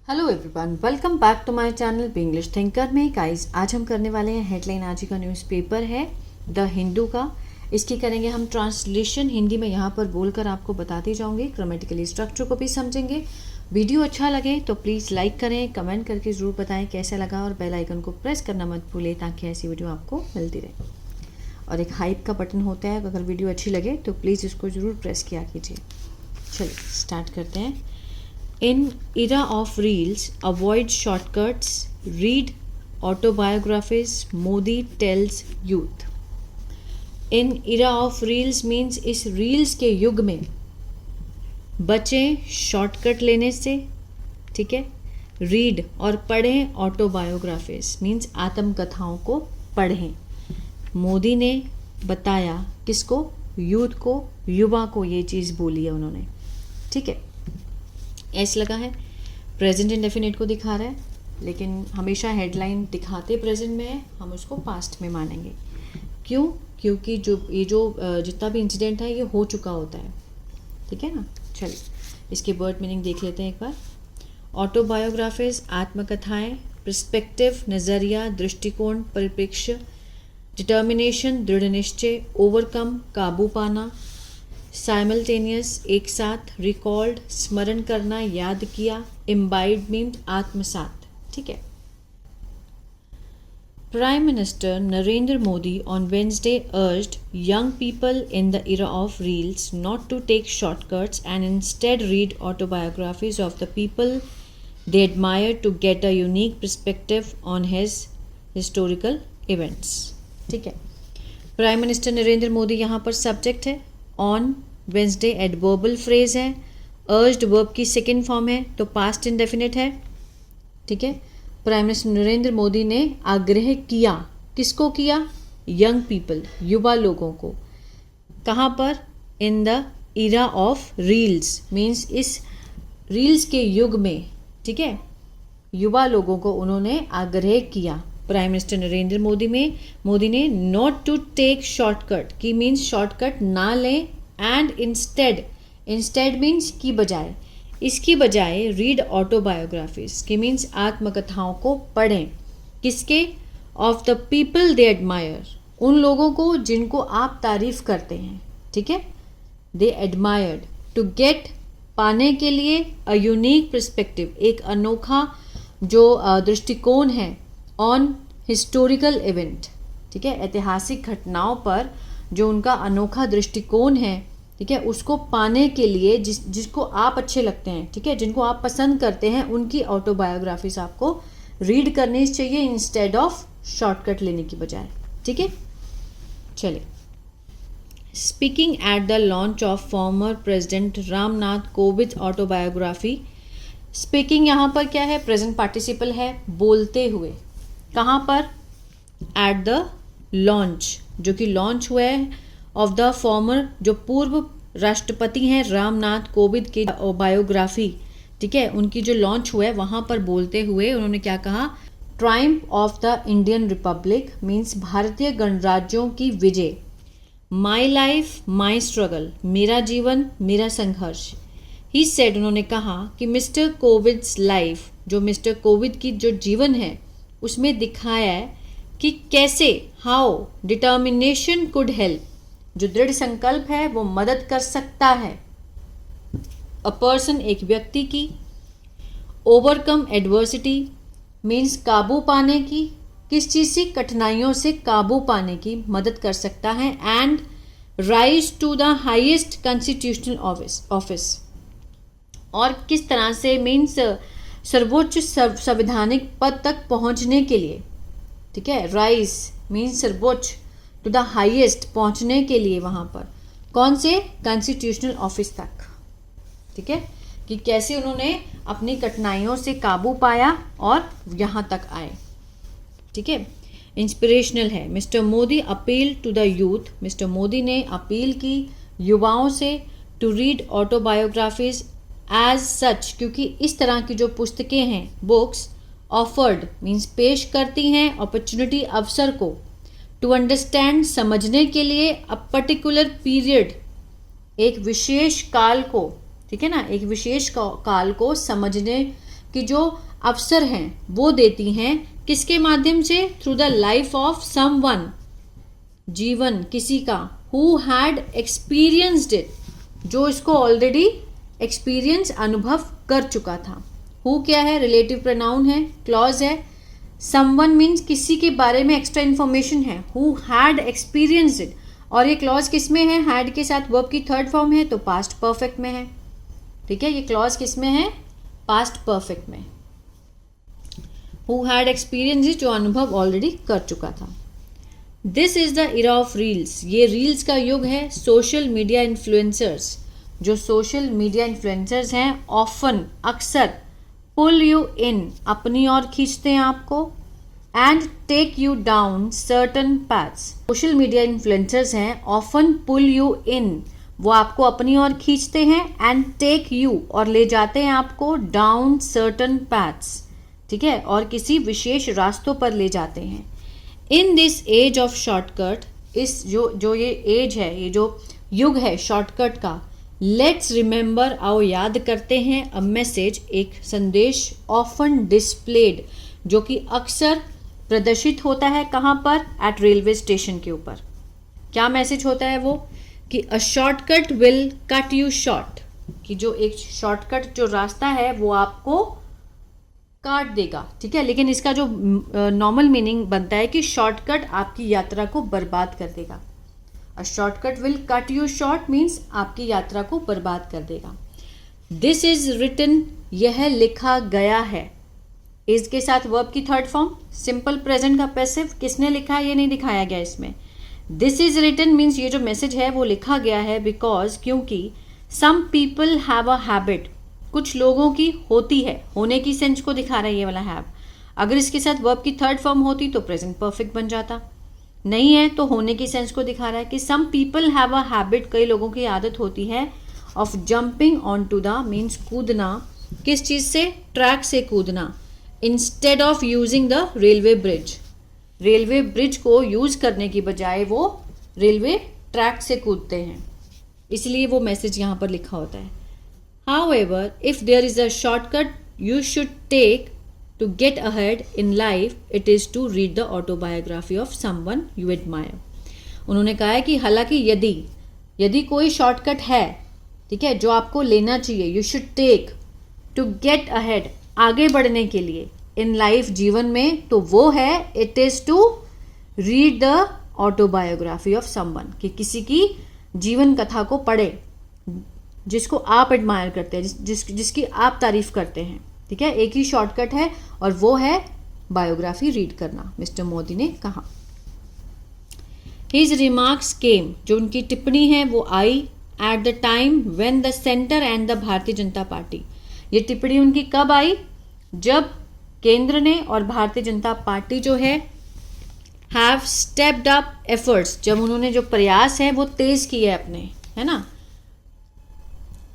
Hello everyone, welcome back to my channel B English thinker में। Guys, आज हम करने वाले हैं हेडलाइन। आज का न्यूज़पेपर है द हिंदू का। इसकी करेंगे हम ट्रांसलेशन हिंदी में, यहाँ पर बोलकर आपको बताती जाऊंगी। ग्रामेटिकली स्ट्रक्चर को भी समझेंगे। वीडियो अच्छा लगे तो प्लीज़ लाइक करें, कमेंट करके ज़रूर बताएं कैसा लगा, और बेल आइकन को प्रेस करना मत भूलें ताकि ऐसी वीडियो आपको मिलती रहे। और एक हाइप का बटन होता है, अगर वीडियो अच्छी लगे तो प्लीज़ इसको ज़रूर प्रेस किया कीजिए। चलिए स्टार्ट करते हैं। In era of reels, avoid shortcuts, read autobiographies, Modi tells youth. In era of reels means इस reels के युग में बचें शॉर्टकट लेने से, ठीक है। रीड और पढ़ें ऑटोबायोग्राफीज मीन्स आत्मकथाओं को पढ़ें। मोदी ने बताया किसको? यूथ को, युवा को ये चीज़ बोली है उन्होंने, ठीक है। एस लगा है, प्रेजेंट इंडेफिनिट को दिखा रहा है, लेकिन हमेशा हेडलाइन दिखाते प्रेजेंट में है, हम उसको पास्ट में मानेंगे। क्यों? क्योंकि जो जितना भी इंसिडेंट है ये हो चुका होता है, ठीक है ना। चलिए इसके वर्ड मीनिंग देख लेते हैं एक बार। ऑटोबायोग्राफीज आत्मकथाएं, पर्सपेक्टिव नज़रिया, दृष्टिकोण, परिप्रेक्ष्य, डिटर्मिनेशन दृढ़ निश्चय, ओवरकम काबू पाना, साइमल्टेनियस एक साथ, रिकॉल्ड स्मरण करना, याद किया, इम्बाइड मीन्स आत्मसात, ठीक है। Prime Minister Narendra Modi on Wednesday urged young people in the era of reels not to take shortcuts and instead read autobiographies of the people they admire to get a unique perspective on his historical events, ठीक है। Prime minister Narendra Modi यहाँ पर subject है, on Wednesday adverbial phrase है, urged verb की second form है तो past indefinite है, ठीक है। प्राइम मिनिस्टर नरेंद्र मोदी ने आग्रह किया, किसको किया? यंग पीपल, युवा लोगों को। कहाँ पर? In the era of reels means इस रील्स के युग में, ठीक है, युवा लोगों को उन्होंने आग्रह किया। प्राइम मिनिस्टर नरेंद्र मोदी ने नॉट टू टेक शॉर्टकट की मीन्स शॉर्टकट ना लें, एंड इंस्टेड मीन्स की बजाय, इसकी बजाय रीड ऑटोबायोग्राफीज की मीन्स आत्मकथाओं को पढ़ें। किसके? Of the people they admire, उन लोगों को जिनको आप तारीफ करते हैं, ठीक है। दे एडमायर्ड, टू गेट पाने के लिए, अ यूनिक पर्सपेक्टिव एक अनोखा जो दृष्टिकोण है, ऑन हिस्टोरिकल इवेंट, ठीक है, ऐतिहासिक घटनाओं पर जो उनका अनोखा दृष्टिकोण है, ठीक है, उसको पाने के लिए जिसको आप अच्छे लगते हैं, ठीक है, जिनको आप पसंद करते हैं, उनकी ऑटोबायोग्राफीज आपको रीड करनी चाहिए इंस्टेड ऑफ शॉर्टकट लेने की बजाय, ठीक है। चलिए, speaking at the launch of former president Ramnath Kovind autobiography. Speaking यहाँ पर क्या है? प्रेजेंट पार्टिसिपल है, बोलते हुए। कहाँ पर? एट द लॉन्च, जो कि लॉन्च हुआ है, ऑफ द फॉर्मर जो पूर्व राष्ट्रपति हैं रामनाथ कोविंद की बायोग्राफी, ठीक है, उनकी जो लॉन्च हुआ है वहाँ पर बोलते हुए उन्होंने क्या कहा? Triumph of the Indian Republic means भारतीय गणराज्यों की विजय, माई लाइफ माई स्ट्रगल मेरा जीवन मेरा संघर्ष। ही सेड, उन्होंने कहा कि मिस्टर कोविंद्स लाइफ, जो मिस्टर कोविंद की जो जीवन है उसमें दिखाया है कि कैसे, हाउ डिटर्मिनेशन कुड हेल्प, जो दृढ़ संकल्प है वो मदद कर सकता है, अ पर्सन एक व्यक्ति की, ओवरकम एडवर्सिटी मीन्स काबू पाने की, किस चीज़ से? कठिनाइयों से काबू पाने की मदद कर सकता है, and rise to the highest constitutional office, और किस तरह से मीन्स सर्वोच्च संवैधानिक पद तक पहुंचने के लिए, ठीक है। राइज मीन्स सर्वोच्च, टू द हाईएस्ट पहुंचने के लिए, वहां पर कौन से? कॉन्स्टिट्यूशनल ऑफिस तक, ठीक है, कि कैसे उन्होंने अपनी कठिनाइयों से काबू पाया और यहां तक आए, ठीक है। इंस्पिरेशनल है। Mister Modi appeal to the youth, Mister Modi ने अपील की युवाओं से, to read autobiographies as such, क्योंकि इस तरह की जो पुस्तकें हैं, बुक्स, ऑफर्ड मीन्स पेश करती हैं, अपॉर्चुनिटी अवसर को, टू अंडरस्टैंड समझने के लिए, अ पर्टिकुलर पीरियड एक विशेष काल को, ठीक है ना, एक विशेष काल को समझने कि जो अवसर हैं वो देती हैं किसके माध्यम से, through the life of someone, जीवन किसी का, हु हैड एक्सपीरियंस्ड इट, जो इसको ऑलरेडी एक्सपीरियंस अनुभव कर चुका था। हु क्या है, रिलेटिव प्रोनाउन है, क्लॉज है। समवन मीन्स किसी के बारे में एक्स्ट्रा इन्फॉर्मेशन है, हु हैड एक्सपीरियंस्ड इट, और ये क्लॉज किस में है, हैड के साथ वर्ब की थर्ड फॉर्म है तो पास्ट परफेक्ट में है। ठीक है, ये क्लॉज किस में है, पास्ट परफेक्ट में। हु हैड एक्सपीरियंस जो अनुभव ऑलरेडी कर चुका था। This is the era of reels, ये रील्स का युग है। सोशल मीडिया इन्फ्लुएंसर्स, जो सोशल मीडिया इन्फ्लुएंसर्स हैं, ऑफन अक्सर, पुल यू इन अपनी ओर खींचते हैं आपको, and take you down certain paths. Social media influencers हैं, ऑफन पुल यू इन, वो आपको अपनी ओर खींचते हैं, एंड टेक यू और ले जाते हैं आपको, डाउन सर्टन पैथ्स, ठीक है, और किसी विशेष रास्तों पर ले जाते हैं। In this age of shortcut, इस जो ये एज है, ये जो युग है शॉर्टकट का, लेट्स रिमेंबर, आओ याद करते हैं, अ मैसेज, एक संदेश, ऑफन डिस्प्लेड, जो कि अक्सर प्रदर्शित होता है कहाँ पर, एट रेलवे स्टेशन के ऊपर। क्या मैसेज होता है वो, कि a shortcut will cut you short, कि जो एक शॉर्टकट जो रास्ता है वो आपको काट देगा। ठीक है, लेकिन इसका जो नॉर्मल मीनिंग बनता है कि शॉर्टकट आपकी यात्रा को बर्बाद कर देगा। A shortcut will cut you short means आपकी यात्रा को बर्बाद कर देगा। दिस इज रिटन, यह लिखा गया है, इज के साथ वर्ब की थर्ड फॉर्म, सिंपल प्रेजेंट का पैसिव, किसने लिखा है ये नहीं दिखाया गया इसमें। दिस इज रिटन मीन्स ये जो मैसेज है वो लिखा गया है, बिकॉज, क्योंकि, some people have a habit, कुछ लोगों की होती है, होने की सेंस को दिखा रहा है ये वाला हैव। अगर इसके साथ वर्ब की थर्ड फॉर्म होती तो प्रेजेंट परफेक्ट बन जाता, नहीं है तो होने की सेंस को दिखा रहा है कि some people have a habit, कई लोगों की आदत होती है, of jumping on to the means कूदना, किस चीज़ से, ट्रैक से कूदना, instead of using the railway bridge, railway bridge को यूज करने की बजाय वो रेलवे ट्रैक से कूदते हैं, इसलिए वो मैसेज यहाँ पर लिखा होता है। However, if there is a shortcut you should take to get ahead in life, it is to read the autobiography of someone you admire. उन्होंने कहा है कि हालांकि यदि कोई शॉर्टकट है, ठीक है, जो आपको लेना चाहिए, you should take to get ahead, आगे बढ़ने के लिए, in life, जीवन में, तो वो है it is to read the autobiography of someone, कि किसी की जीवन कथा को पढ़े जिसको आप एडमायर करते हैं, जिसकी आप तारीफ करते हैं। ठीक है, एक ही शॉर्टकट है और वो है बायोग्राफी रीड करना, मिस्टर मोदी ने कहा। हिज रिमार्क्स केम, जो उनकी टिप्पणी है वो I, at the time when the centre and the Bharatiya Janata party, ये टिप्पणी उनकी कब आई, जब केंद्र ने और भारतीय जनता पार्टी जो है, हैव स्टेप्ड अप एफर्ट्स, जब उन्होंने जो प्रयास है वो तेज किए अपने, है ना,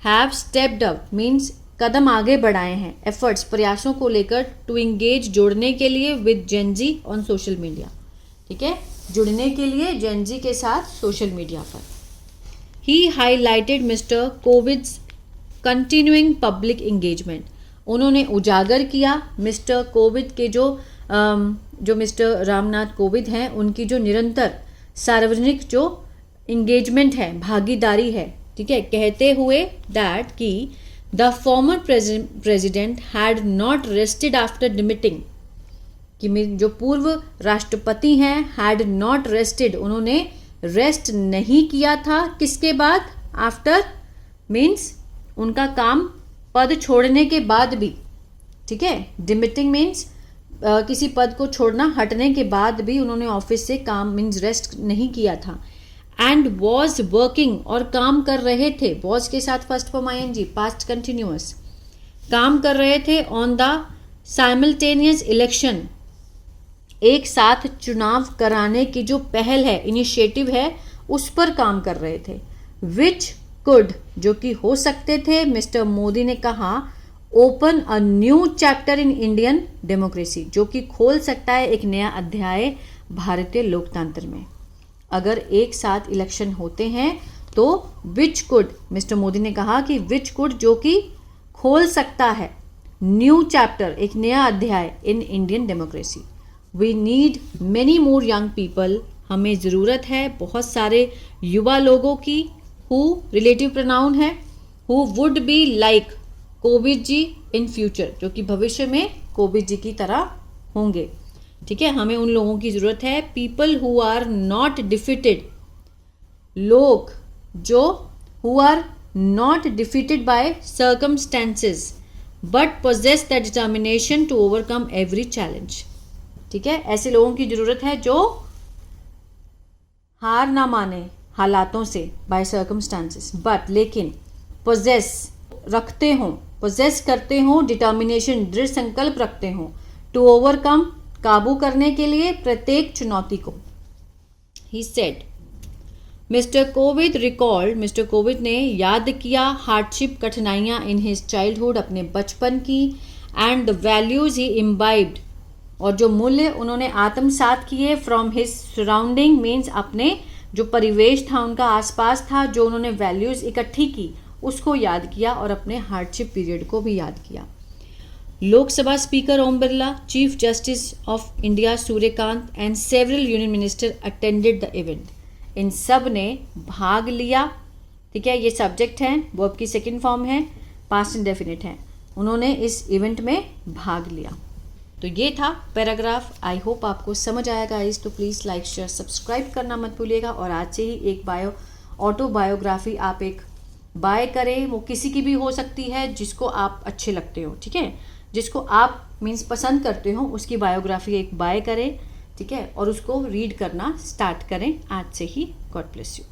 हैव स्टेप्ड अप मीन्स कदम आगे बढ़ाए हैं, एफर्ट्स प्रयासों को लेकर, टू इंगेज जोड़ने के लिए, with Gen Z on social media, ठीक है, जुड़ने के लिए जेनजी के साथ सोशल मीडिया पर। He highlighted mister Kovind's continuing public engagement, उन्होंने उजागर किया मिस्टर कोविड के जो मिस्टर रामनाथ कोविंद हैं उनकी जो निरंतर सार्वजनिक जो इंगेजमेंट है, भागीदारी है, ठीक है, कहते हुए दैट कि the former president had not rested after demitting, कि जो पूर्व राष्ट्रपति हैं, हैड नॉट रेस्टेड, उन्होंने रेस्ट नहीं किया था, किसके बाद, आफ्टर मीन्स उनका काम पद छोड़ने के बाद भी, ठीक है, डिमिटिंग मीन्स किसी पद को छोड़ना, हटने के बाद भी उन्होंने ऑफिस से काम मीन्स रेस्ट नहीं किया था। एंड वॉज वर्किंग, और काम कर रहे थे, वॉज के साथ first form ING, past continuous, काम कर रहे थे, ऑन द साइमल्टेनियस इलेक्शन, एक साथ चुनाव कराने की जो पहल है, इनिशिएटिव है, उस पर काम कर रहे थे। विच कुड, जो कि हो सकते थे, मिस्टर मोदी ने कहा, open a new chapter in Indian democracy, जो कि खोल सकता है एक नया अध्याय भारतीय लोकतंत्र में। अगर एक साथ इलेक्शन होते हैं तो विच कुड, मिस्टर मोदी ने कहा कि विच कुड, जो कि खोल सकता है, न्यू चैप्टर, एक नया अध्याय in Indian democracy. We need many more young people, हमें ज़रूरत है बहुत सारे युवा लोगों की, हु रिलेटिव प्रोनाउन है, who would be like Kovind ji in future, जो कि भविष्य में कोविद जी की तरह होंगे। ठीक है, हमें उन लोगों की ज़रूरत है। People who are not defeated, लोग जो who are not defeated by circumstances but possess the determination to overcome every challenge. ठीक है, ऐसे लोगों की ज़रूरत है जो हार ना माने हालातों से, बाय सर्कमस्टांसेस, बट लेकिन पोजेस रखते हों, पोजेस करते हों, डिटर्मिनेशन दृढ़ संकल्प रखते हों, टू ओवरकम काबू करने के लिए प्रत्येक चुनौती को। He said, Mister Kovind recalled, Mister Kovind ने याद किया हार्डशिप, कठिनाइयाँ इन हिज चाइल्डहुड, अपने बचपन की, and the values he imbibed, और जो मूल्य उन्होंने आत्मसात किए फ्रॉम हिज सराउंडिंग, मीन्स अपने जो परिवेश था उनका आसपास था, जो उन्होंने वैल्यूज़ इकट्ठी की उसको याद किया और अपने हार्डशिप पीरियड को भी याद किया। Lok Sabha speaker Om Birla, chief justice of India Surya Kant and several union minister attended the event, इन सब ने भाग लिया। ठीक है, ये सब्जेक्ट है, वर्ब की सेकंड फॉर्म है, पास्ट इंडेफिनिट है, उन्होंने इस इवेंट में भाग लिया। तो ये था पैराग्राफ। आई होप आपको समझ आएगा गाइस, तो प्लीज़ लाइक शेयर सब्सक्राइब करना मत भूलिएगा। और आज से ही एक ऑटोबायोग्राफी आप एक बाय करें, वो किसी की भी हो सकती है जिसको आप अच्छे लगते हो। ठीक है, जिसको आप मीन्स पसंद करते हो उसकी बायोग्राफी एक बाय करें। ठीक है, और उसको रीड करना स्टार्ट करें आज से ही। God bless you.